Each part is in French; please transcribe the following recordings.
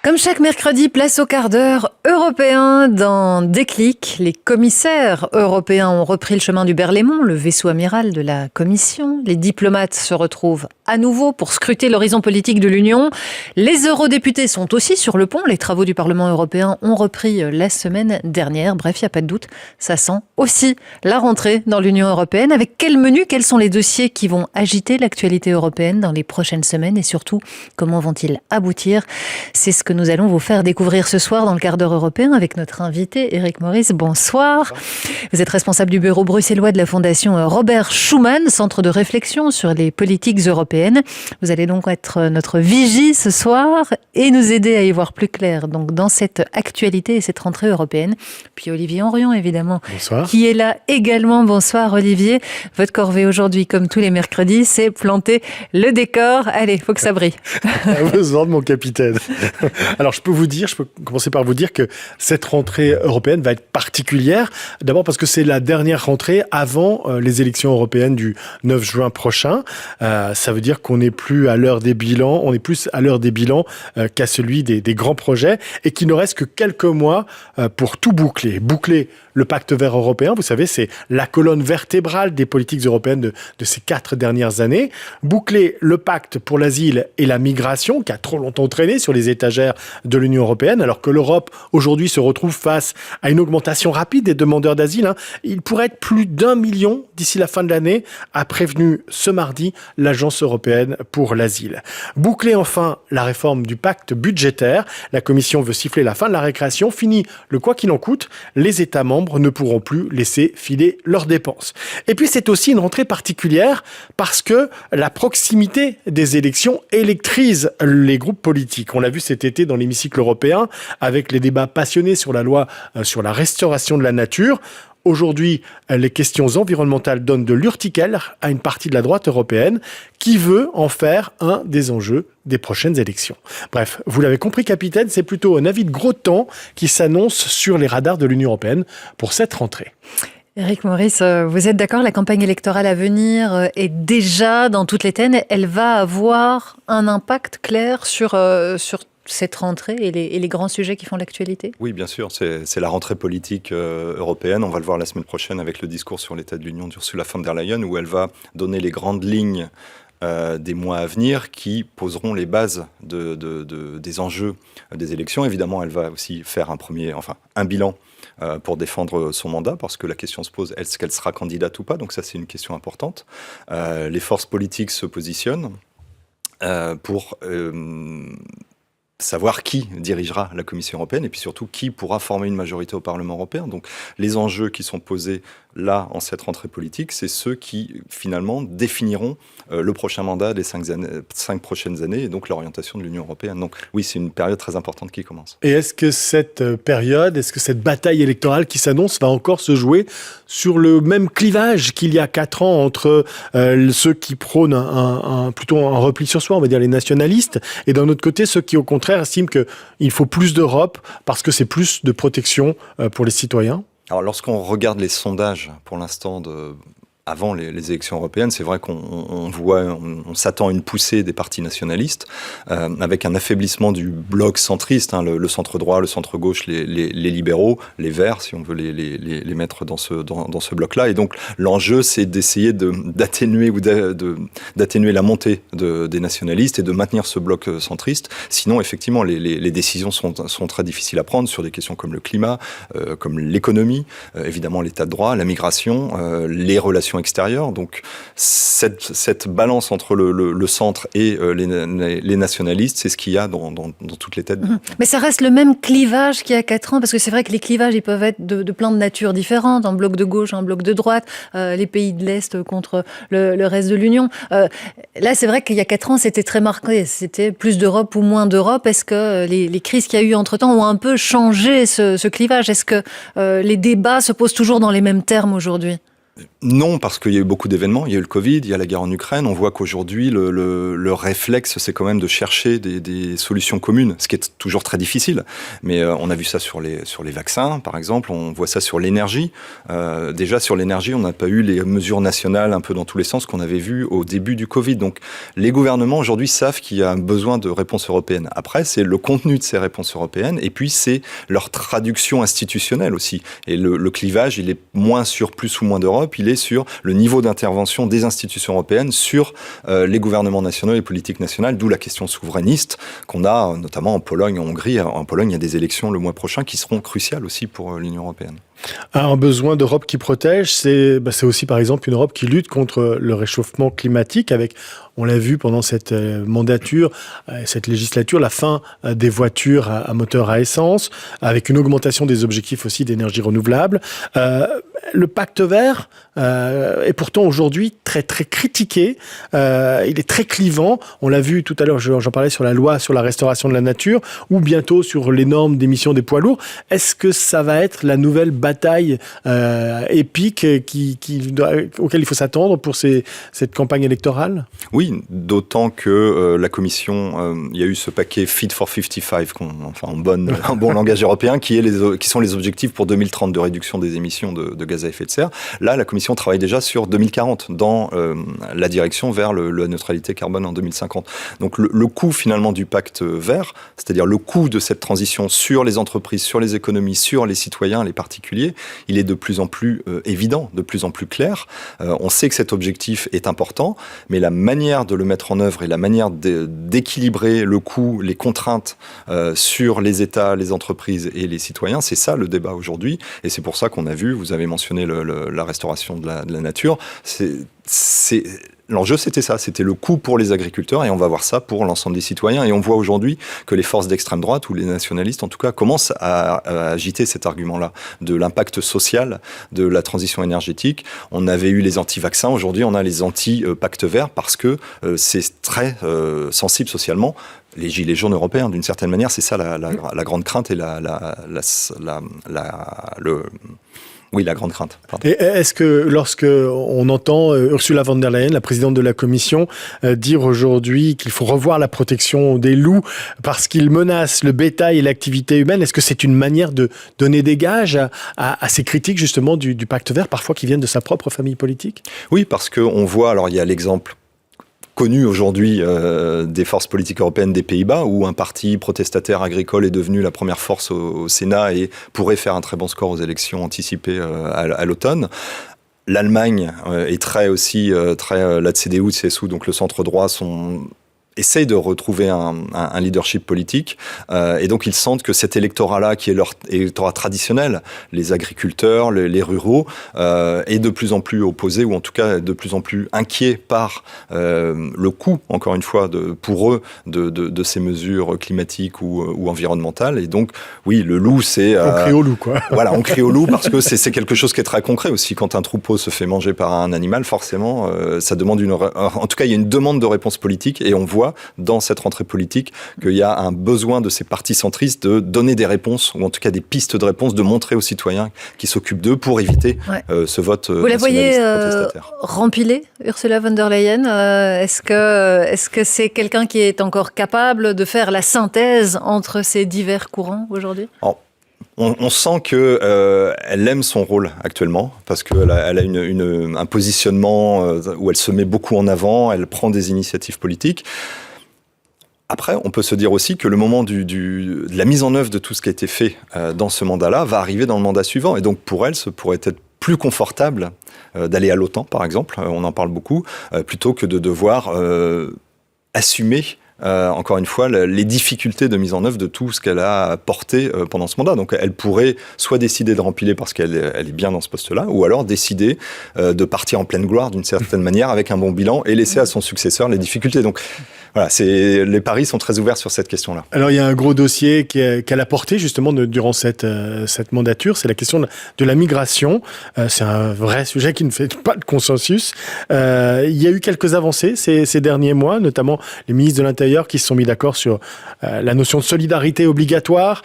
Comme chaque mercredi, place au quart d'heure européen dans Déclic. Les commissaires européens ont repris le chemin du Berlaymont, le vaisseau amiral de la Commission. Les diplomates se retrouvent à nouveau pour scruter l'horizon politique de l'Union. Les eurodéputés sont aussi sur le pont. Les travaux du Parlement européen ont repris la semaine dernière. Bref, il n'y a pas de doute, ça sent aussi la rentrée dans l'Union européenne. Avec quel menu, quels sont les dossiers qui vont agiter l'actualité européenne dans les prochaines semaines et surtout, comment vont-ils aboutir? C'est ce que nous allons vous faire découvrir ce soir dans le quart d'heure européen avec notre invité Éric Maurice. Bonsoir. Vous êtes responsable du bureau bruxellois de la Fondation Robert Schuman, centre de réflexion sur les politiques européennes. Vous allez donc être notre vigie ce soir et nous aider à y voir plus clair donc dans cette actualité et cette rentrée européenne. Puis Olivier Henrion, évidemment, bonsoir, qui est là également. Bonsoir Olivier. Votre corvée aujourd'hui, comme tous les mercredis, c'est planter le décor. Allez, faut que ça brille. À vos ordres, mon capitaine. Alors, je peux commencer par vous dire que cette rentrée européenne va être particulière. D'abord parce que c'est la dernière rentrée avant les élections européennes du 9 juin prochain. Ça veut dire qu'on n'est plus à l'heure des bilans, on est plus à l'heure des bilans qu'à celui des grands projets et qu'il ne reste que quelques mois pour tout boucler. Boucler le pacte vert européen, vous savez, c'est la colonne vertébrale des politiques européennes de ces 4 dernières années. Boucler le pacte pour l'asile et la migration, qui a trop longtemps traîné sur les étagères de l'Union européenne, alors que l'Europe, aujourd'hui, se retrouve face à une augmentation rapide des demandeurs d'asile. Il pourrait être plus d'1 million d'ici la fin de l'année, a prévenu ce mardi l'Agence européenne pour l'asile. Boucler enfin la réforme du pacte budgétaire. La Commission veut siffler la fin de la récréation. Fini le quoi qu'il en coûte. Les États membres ne pourront plus laisser filer leurs dépenses. Et puis c'est aussi une rentrée particulière parce que la proximité des élections électrise les groupes politiques. On l'a vu cet été dans l'hémicycle européen avec les débats passionnés sur la loi sur la restauration de la nature. Aujourd'hui, les questions environnementales donnent de l'urticaire à une partie de la droite européenne qui veut en faire un des enjeux des prochaines élections. Bref, vous l'avez compris, capitaine, c'est plutôt un avis de gros temps qui s'annonce sur les radars de l'Union européenne pour cette rentrée. Éric Maurice, vous êtes d'accord, la campagne électorale à venir est déjà dans toutes les têtes. Elle va avoir un impact clair sur cette rentrée et les grands sujets qui font l'actualité? Oui, bien sûr, c'est la rentrée politique européenne. On va le voir la semaine prochaine avec le discours sur l'état de l'Union d'Ursula von der Leyen, où elle va donner les grandes lignes des mois à venir qui poseront les bases des enjeux des élections. Évidemment, elle va aussi faire un bilan pour défendre son mandat, parce que la question se pose, est-ce qu'elle sera candidate ou pas? Donc ça, c'est une question importante. Les forces politiques se positionnent pour savoir qui dirigera la Commission européenne et puis surtout qui pourra former une majorité au Parlement européen. Donc les enjeux qui sont posés là en cette rentrée politique, c'est ceux qui finalement définiront le prochain mandat des 5 prochaines années et donc l'orientation de l'Union européenne. Donc oui, c'est une période très importante qui commence. Et est-ce que cette bataille électorale qui s'annonce va encore se jouer sur le même clivage qu'il y a 4 ans entre ceux qui prônent plutôt un repli sur soi, on va dire les nationalistes, et d'un autre côté ceux qui au contraire estiment qu'il faut plus d'Europe parce que c'est plus de protection pour les citoyens? Alors, lorsqu'on regarde les sondages, pour l'instant, avant les élections européennes, c'est vrai qu'on s'attend à une poussée des partis nationalistes, avec un affaiblissement du bloc centriste, le centre droit, le centre gauche, les libéraux, les verts, si on veut les mettre dans ce bloc-là. Et donc, l'enjeu, c'est d'essayer d'atténuer la montée des nationalistes et de maintenir ce bloc centriste. Sinon, effectivement, les décisions sont très difficiles à prendre sur des questions comme le climat, comme l'économie, évidemment l'état de droit, la migration, les relations extérieures. Donc cette balance entre le centre et les nationalistes, c'est ce qu'il y a dans toutes les têtes. Mais ça reste le même clivage qu'il y a 4 ans, parce que c'est vrai que les clivages, ils peuvent être de plein de natures différentes, un bloc de gauche, un bloc de droite, les pays de l'Est contre le reste de l'Union. Là, c'est vrai qu'il y a 4 ans, c'était très marqué. C'était plus d'Europe ou moins d'Europe. Est-ce que les crises qu'il y a eu entre-temps ont un peu changé ce clivage? Est-ce que les débats se posent toujours dans les mêmes termes aujourd'hui? Non, parce qu'il y a eu beaucoup d'événements. Il y a eu le Covid, il y a la guerre en Ukraine. On voit qu'aujourd'hui, le réflexe, c'est quand même de chercher des solutions communes, ce qui est toujours très difficile. Mais on a vu ça sur les vaccins, par exemple. On voit ça sur l'énergie. Déjà, sur l'énergie, on n'a pas eu les mesures nationales un peu dans tous les sens qu'on avait vues au début du Covid. Donc, les gouvernements, aujourd'hui, savent qu'il y a besoin de réponses européennes. Après, c'est le contenu de ces réponses européennes. Et puis, c'est leur traduction institutionnelle aussi. Et le clivage, il est moins sur plus ou moins d'Europe. Il est sur le niveau d'intervention des institutions européennes sur les gouvernements nationaux et les politiques nationales, d'où la question souverainiste qu'on a notamment en Pologne, en Hongrie. En Pologne, il y a des élections le mois prochain qui seront cruciales aussi pour l'Union européenne. Un besoin d'Europe qui protège, c'est aussi par exemple une Europe qui lutte contre le réchauffement climatique avec, on l'a vu pendant cette mandature, cette législature, la fin des voitures à moteur à essence, avec une augmentation des objectifs aussi d'énergie renouvelable. Le pacte vert est pourtant aujourd'hui très très critiqué. Il est très clivant. On l'a vu tout à l'heure, j'en parlais sur la loi sur la restauration de la nature ou bientôt sur les normes d'émission des poids lourds. Est-ce que ça va être la nouvelle bataille épique auquel il faut s'attendre pour cette campagne électorale? Oui, d'autant que la Commission, il y a eu ce paquet Fit for 55, en bon langage européen, qui sont les objectifs pour 2030 de réduction des émissions de gaz à effet de serre. Là, la Commission travaille déjà sur 2040, dans la direction vers la neutralité carbone en 2050. Donc le coût finalement du pacte vert, c'est-à-dire le coût de cette transition sur les entreprises, sur les économies, sur les citoyens, les particuliers, il est de plus en plus évident, de plus en plus clair. On sait que cet objectif est important, mais la manière de le mettre en œuvre et la manière d'équilibrer le coût, les contraintes sur les États, les entreprises et les citoyens, c'est ça le débat aujourd'hui. Et c'est pour ça qu'on a vu, vous avez mentionné la restauration de la nature, l'enjeu, c'était ça, c'était le coût pour les agriculteurs, et on va voir ça pour l'ensemble des citoyens. Et on voit aujourd'hui que les forces d'extrême droite, ou les nationalistes en tout cas, commencent à agiter cet argument-là, de l'impact social de la transition énergétique. On avait eu les anti-vaccins, aujourd'hui on a les anti-pacte vert, parce que c'est très sensible socialement. Les gilets jaunes européens, d'une certaine manière, c'est ça la grande crainte et la grande crainte. Pardon. Et est-ce que lorsque on entend Ursula von der Leyen, la présidente de la Commission, dire aujourd'hui qu'il faut revoir la protection des loups parce qu'ils menacent le bétail et l'activité humaine, est-ce que c'est une manière de donner des gages à ces critiques justement du pacte vert, parfois qui viennent de sa propre famille politique? Oui, parce qu'on voit, alors il y a l'exemple connu aujourd'hui des forces politiques européennes des Pays-Bas, où un parti protestataire agricole est devenu la première force au Sénat et pourrait faire un très bon score aux élections anticipées à l'automne. L'Allemagne est très la CDU, CSU, donc le centre droit, essaye de retrouver un leadership politique, et donc ils sentent que cet électorat-là, qui est leur électorat traditionnel, les agriculteurs, les ruraux, est de plus en plus opposé, ou en tout cas de plus en plus inquiet par le coût, encore une fois, pour eux, de ces mesures climatiques ou environnementales. Et donc, oui, le loup, c'est... on crie au loup, quoi. Voilà, on crie au loup parce que c'est quelque chose qui est très concret aussi. Quand un troupeau se fait manger par un animal, forcément, ça demande en tout cas, il y a une demande de réponse politique, et on voit dans cette rentrée politique qu'il y a un besoin de ces partis centristes de donner des réponses, ou en tout cas des pistes de réponse, de montrer aux citoyens qui s'occupent d'eux pour éviter ce vote. Vous la voyez rempilée, Ursula von der Leyen? Est-ce que c'est quelqu'un qui est encore capable de faire la synthèse entre ces divers courants aujourd'hui? On sent qu'elle aime son rôle actuellement, parce qu'elle a un positionnement où elle se met beaucoup en avant, elle prend des initiatives politiques. Après, on peut se dire aussi que le moment de la mise en œuvre de tout ce qui a été fait dans ce mandat-là va arriver dans le mandat suivant. Et donc pour elle, ce pourrait être plus confortable d'aller à l'OTAN, par exemple, on en parle beaucoup, plutôt que de devoir assumer encore une fois, les difficultés de mise en œuvre de tout ce qu'elle a porté pendant ce mandat. Donc elle pourrait soit décider de rempiler parce qu'elle est bien dans ce poste-là, ou alors décider de partir en pleine gloire d'une certaine manière avec un bon bilan et laisser à son successeur les difficultés. Donc Voilà, les paris sont très ouverts sur cette question-là. Alors, il y a un gros dossier qu'elle a porté justement durant cette mandature, c'est la question de la migration. C'est un vrai sujet qui ne fait pas de consensus. Il y a eu quelques avancées ces derniers mois, notamment les ministres de l'Intérieur qui se sont mis d'accord sur la notion de solidarité obligatoire.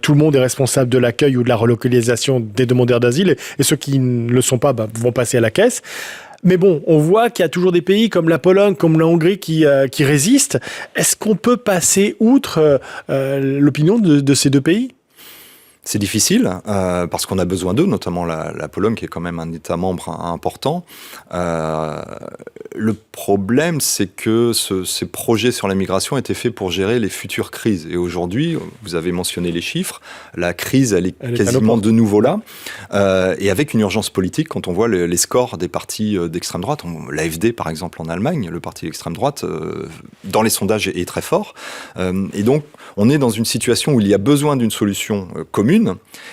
Tout le monde est responsable de l'accueil ou de la relocalisation des demandeurs d'asile, et ceux qui ne le sont pas vont passer à la caisse. Mais bon, on voit qu'il y a toujours des pays comme la Pologne, comme la Hongrie qui résistent. Est-ce qu'on peut passer outre l'opinion de ces deux pays ? C'est difficile parce qu'on a besoin d'eux, notamment la Pologne qui est quand même un État membre important. Le problème, c'est que ces projets sur la migration étaient faits pour gérer les futures crises. Et aujourd'hui, vous avez mentionné les chiffres, la crise, elle est quasiment de nouveau là. Et avec une urgence politique, quand on voit les scores des partis d'extrême droite, l'AfD par exemple en Allemagne, le parti d'extrême droite, dans les sondages est très fort. Et donc, on est dans une situation où il y a besoin d'une solution commune,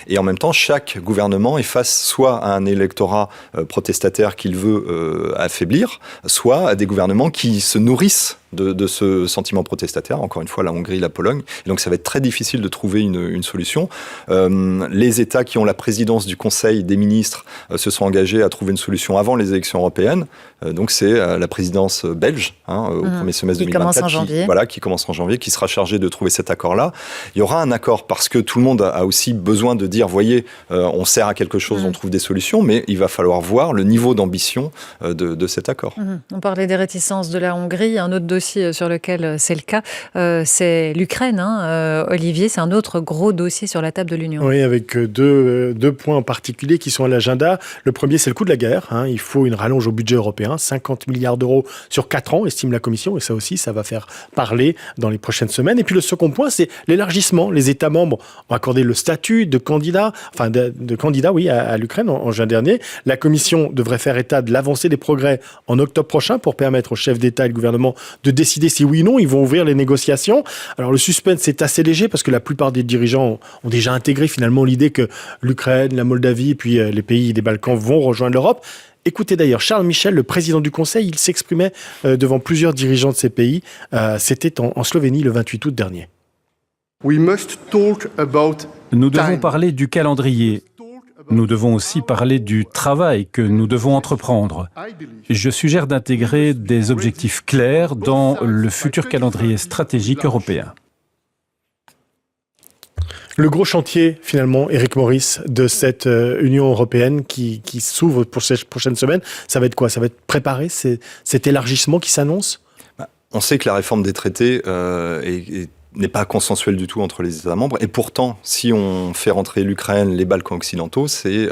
et en même temps, chaque gouvernement est face soit à un électorat protestataire qu'il veut affaiblir, soit à des gouvernements qui se nourrissent de ce sentiment protestataire, encore une fois la Hongrie, la Pologne, et donc ça va être très difficile de trouver une solution. Les États qui ont la présidence du Conseil des ministres se sont engagés à trouver une solution avant les élections européennes, donc c'est la présidence belge au premier semestre 2024 qui commence en janvier, qui sera chargée de trouver cet accord-là. Il y aura un accord parce que tout le monde a aussi besoin de dire, voyez, on sert à quelque chose, on trouve des solutions, mais il va falloir voir le niveau d'ambition de cet accord. On parlait des réticences de la Hongrie, un autre dossier sur lequel c'est le cas, c'est l'Ukraine. Olivier, c'est un autre gros dossier sur la table de l'Union. Oui, avec deux points en particulier qui sont à l'agenda. Le premier, c'est le coût de la guerre. Il faut une rallonge au budget européen, 50 milliards d'euros sur 4 ans, estime la Commission, et ça aussi, ça va faire parler dans les prochaines semaines. Et puis le second point, c'est l'élargissement. Les États membres ont accordé le statut de candidat, à l'Ukraine en juin dernier. La Commission devrait faire état de l'avancée des progrès en octobre prochain pour permettre aux chefs d'État et de gouvernement de décider si oui ou non ils vont ouvrir les négociations. Alors le suspense est assez léger parce que la plupart des dirigeants ont déjà intégré finalement l'idée que l'Ukraine, la Moldavie et puis les pays des Balkans vont rejoindre l'Europe. Écoutez d'ailleurs Charles Michel, le président du Conseil, il s'exprimait devant plusieurs dirigeants de ces pays. C'était en Slovénie le 28 août dernier. Nous devons parler du calendrier. Nous devons aussi parler du travail que nous devons entreprendre. Je suggère d'intégrer des objectifs clairs dans le futur calendrier stratégique européen. Le gros chantier, finalement, Éric Maurice, de cette Union européenne qui s'ouvre pour ces prochaines semaines, ça va être quoi ? Ça va être préparer cet élargissement qui s'annonce ? On sait que la réforme des traités n'est pas consensuelle du tout entre les États membres. Et pourtant, si on fait rentrer l'Ukraine, les Balkans occidentaux, c'est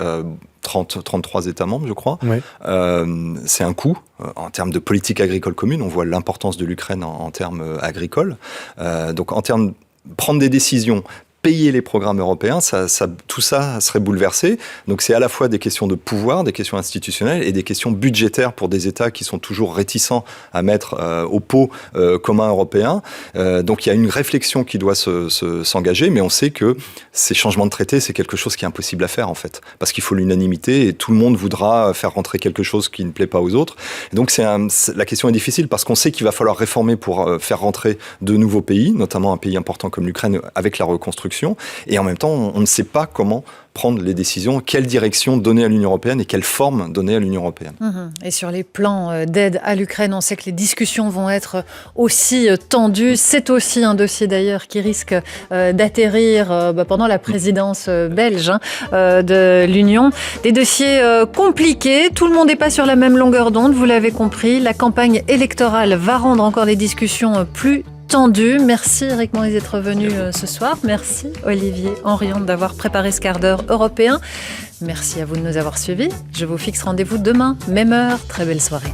33 États membres, je crois. Oui. C'est un coût en termes de politique agricole commune. On voit l'importance de l'Ukraine en termes agricoles. Donc, en termes prendre des décisions, payer les programmes européens, tout ça serait bouleversé. Donc c'est à la fois des questions de pouvoir, des questions institutionnelles et des questions budgétaires pour des États qui sont toujours réticents à mettre au pot commun européen. Donc il y a une réflexion qui doit s'engager, mais on sait que ces changements de traités, c'est quelque chose qui est impossible à faire en fait, parce qu'il faut l'unanimité et tout le monde voudra faire rentrer quelque chose qui ne plaît pas aux autres. Et donc la question est difficile parce qu'on sait qu'il va falloir réformer pour faire rentrer de nouveaux pays, notamment un pays important comme l'Ukraine avec la reconstruction. Et en même temps, on ne sait pas comment prendre les décisions, quelle direction donner à l'Union européenne et quelle forme donner à l'Union européenne. Et sur les plans d'aide à l'Ukraine, on sait que les discussions vont être aussi tendues. C'est aussi un dossier d'ailleurs qui risque d'atterrir pendant la présidence belge de l'Union. Des dossiers compliqués, tout le monde n'est pas sur la même longueur d'onde, vous l'avez compris. La campagne électorale va rendre encore les discussions plus tendu. Merci Éric Maurice d'être venu ce soir. Merci Olivier Henrion d'avoir préparé ce quart d'heure européen. Merci à vous de nous avoir suivis. Je vous fixe rendez-vous demain, même heure. Très belle soirée.